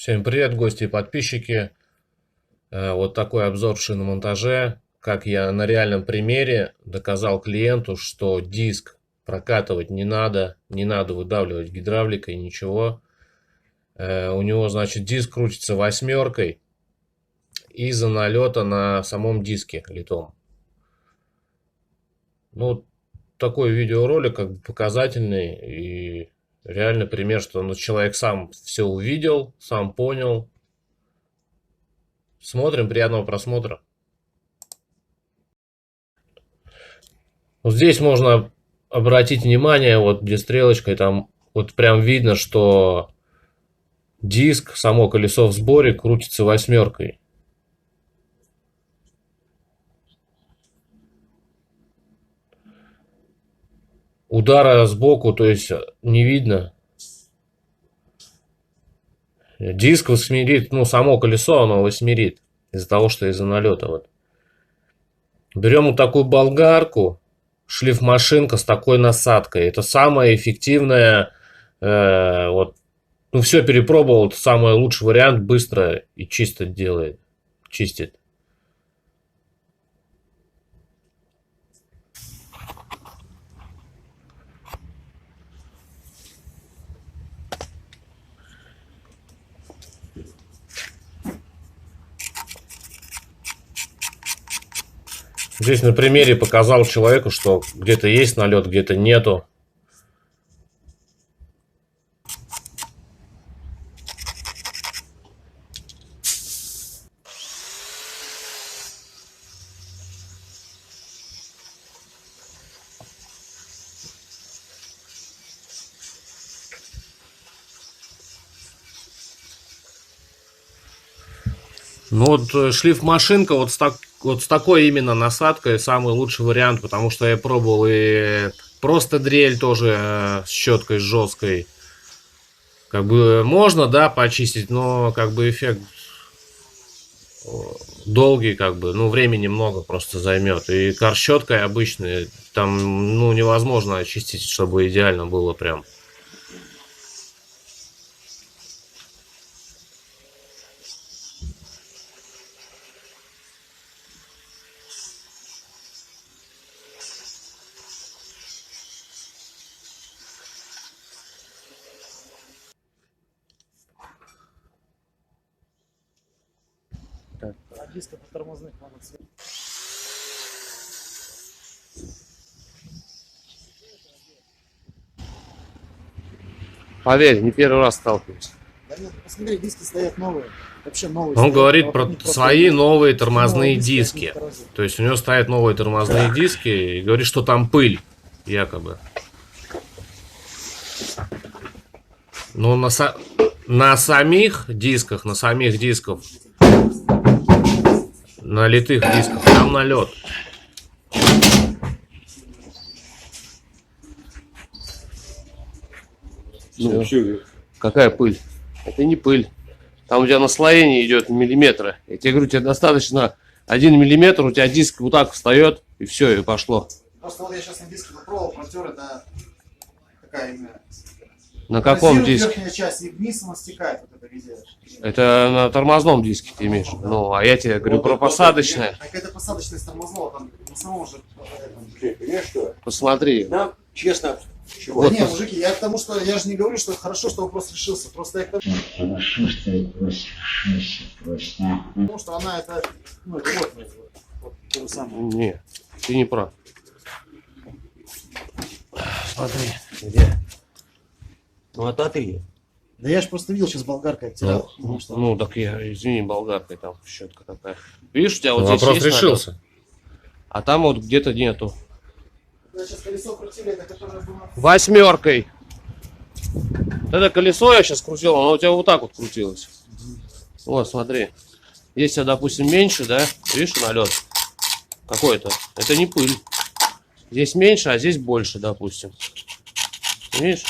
Всем привет, гости и подписчики. Вот такой обзор шиномонтаже. Как я на реальном примере доказал клиенту, что диск прокатывать не надо выдавливать гидравликой, ничего. У него, значит, диск крутится восьмеркой из-за налета на самом диске литом. Ну, такой видеоролик как бы показательный и реальный пример, что человек сам все увидел, сам понял. Смотрим, приятного просмотра. Вот здесь можно обратить внимание, вот где стрелочкой, там вот прям видно, что диск, само колесо в сборе крутится восьмеркой. Удара сбоку, то есть не видно. Диск восьмерит, ну само колесо оно восьмерит из-за того, что из-за налета. Вот. Берем вот такую болгарку, шлифмашинка с такой насадкой. Это самая эффективная, вот, ну все перепробовал, это самый лучший вариант, быстро и чисто делает, чистит. Здесь на примере показал человеку, что где-то есть налет, где-то нету. Ну вот шлифмашинка вот с такой именно насадкой самый лучший вариант, потому что я пробовал и просто дрель тоже с щеткой жесткой. Как бы можно, да, почистить, но как бы эффект долгий, как бы, ну времени много просто займет. И щеткой обычной там, ну невозможно очистить, чтобы идеально было прям. А диска по тормозных надо. Поверь, не первый раз сталкиваюсь. Да нет, посмотри, диски стоят новые. Вообще новые. Он стоят, говорит про просто свои новые тормозные новые диски. коррозии. То есть у него стоят новые тормозные диски и говорит, что там пыль, якобы. Но на самих дисках, на литых дисках, там налет. Ну, какая пыль? Это не пыль. Там у тебя наслоение идет миллиметра. Я тебе говорю, тебе достаточно 1 миллиметр, у тебя диск вот так встает, и все, и пошло. Просто вот я сейчас на диске попробовал, протер, это такая именно. На каком диске? Верхняя часть и вниз она стекает, вот это везде. Это на тормозном диске ты имеешь. Ну, а я тебе говорю про посадочное. Так это посадочное с тормозного, там на самом же. Посмотри. Нам, честно, чего? Да нет, мужики, я к тому, что я же не говорю, что хорошо, что вопрос решился. Просто я к тому, что она это, ну, это вот то же самое. Не, ты не прав. Смотри, где? Ну, ототри. Да я же просто видел сейчас болгаркой оттирал. Ну, так я, извини, болгаркой там щетка такая. Видишь, у тебя вот Ну, здесь вопрос есть решился. налет, а там вот где-то нету. Да, сейчас колесо крутили, это которое было... Восьмеркой. Вот это колесо я сейчас крутил, оно у тебя вот так вот крутилось. Вот, смотри. Здесь, допустим, меньше, да? Видишь, налет какой-то. Это не пыль. Здесь меньше, а здесь больше, допустим. Видишь?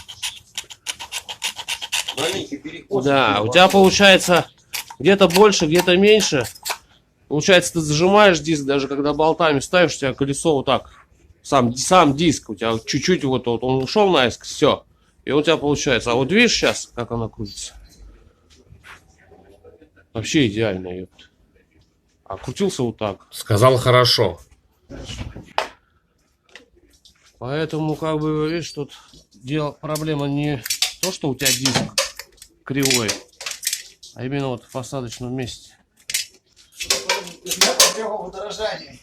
Маленький перекос. Да, у тебя получается где-то больше, где-то меньше. Получается, ты зажимаешь диск, даже когда болтами ставишь, у тебя колесо вот так. Сам диск у тебя чуть-чуть вот он ушел наискось, все. И у тебя получается. А вот видишь сейчас, как она крутится? Вообще идеально, ёпт. А крутился вот так. Сказал хорошо. Поэтому, как бы, видишь, тут проблема не то, что у тебя диск кривой, а именно вот в посадочном месте. Легкого дорожания.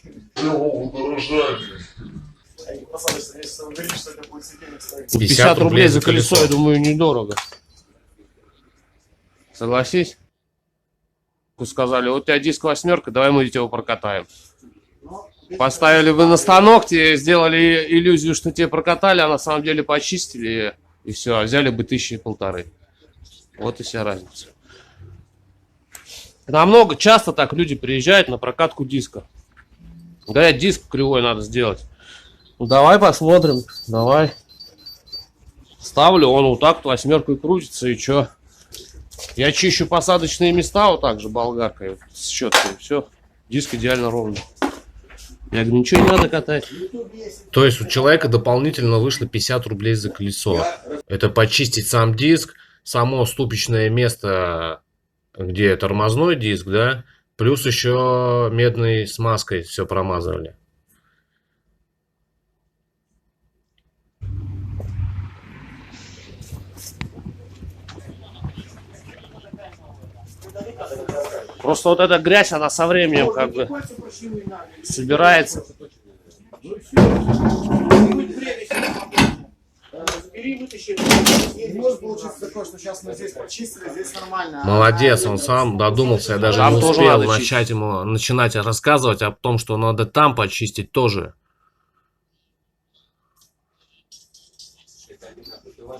Они посадочные, если вы говорите, что это будет сиденье стоить. 50 рублей за колесо, я думаю, недорого. Согласись? Сказали, вот у тебя диск 8, давай мы его прокатаем. Поставили вы на станок, тебе сделали иллюзию, что тебе прокатали, а на самом деле почистили, и все, взяли бы 1500. Вот и вся разница. Намного часто так люди приезжают на прокатку диска. Говорят, диск кривой надо сделать. Ну давай посмотрим, давай. Ставлю, он вот так 8 крутится, и чё? Я чищу посадочные места вот так же болгаркой, вот, с щеткой, все. Диск идеально ровный. Я говорю, ничего не надо катать. То есть у человека дополнительно вышло 50 рублей за колесо. Это почистить сам диск, само ступичное место, где тормозной диск, да, плюс еще медной смазкой все промазывали. Просто вот эта грязь, она со временем как бы собирается. Не может получиться такое, что сейчас мы здесь почистили, здесь нормально. Молодец, он сам додумался, я даже Там не тоже успел надо начинать рассказывать о том, что надо там почистить тоже.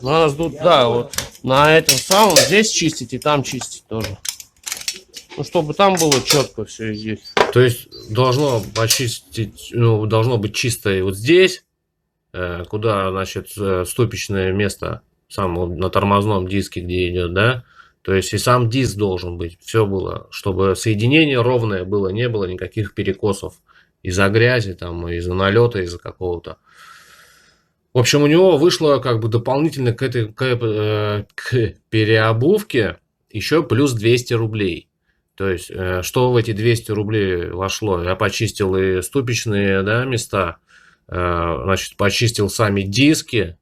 Надо тут, да, вот на этом самом здесь чистить и там чистить тоже. Ну, чтобы там было четко все и здесь. То есть должно почистить, ну, должно быть чисто и вот здесь, куда, значит, ступичное место, сам на тормозном диске, где идет, да. То есть и сам диск должен быть, все было, чтобы соединение ровное было, не было никаких перекосов из-за грязи, там, из-за налета, из-за какого-то. В общем, у него вышло как бы дополнительно к переобувке еще плюс 200 рублей. То есть, что в эти 200 рублей вошло? Я почистил и ступичные, да, места, значит, почистил сами диски,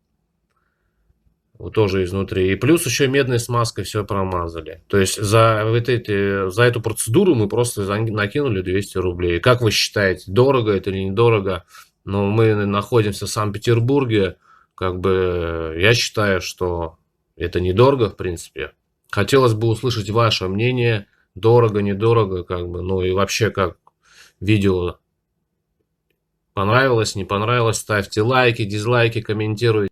вот тоже изнутри, и плюс еще медной смазкой все промазали. То есть, за эту процедуру мы просто накинули 200 рублей. Как вы считаете, дорого это или недорого? Но мы находимся в Санкт-Петербурге, как бы я считаю, что это недорого, в принципе. Хотелось бы услышать ваше мнение. Дорого, недорого, как бы, ну и вообще, как видео понравилось, не понравилось, ставьте лайки, дизлайки, комментируйте.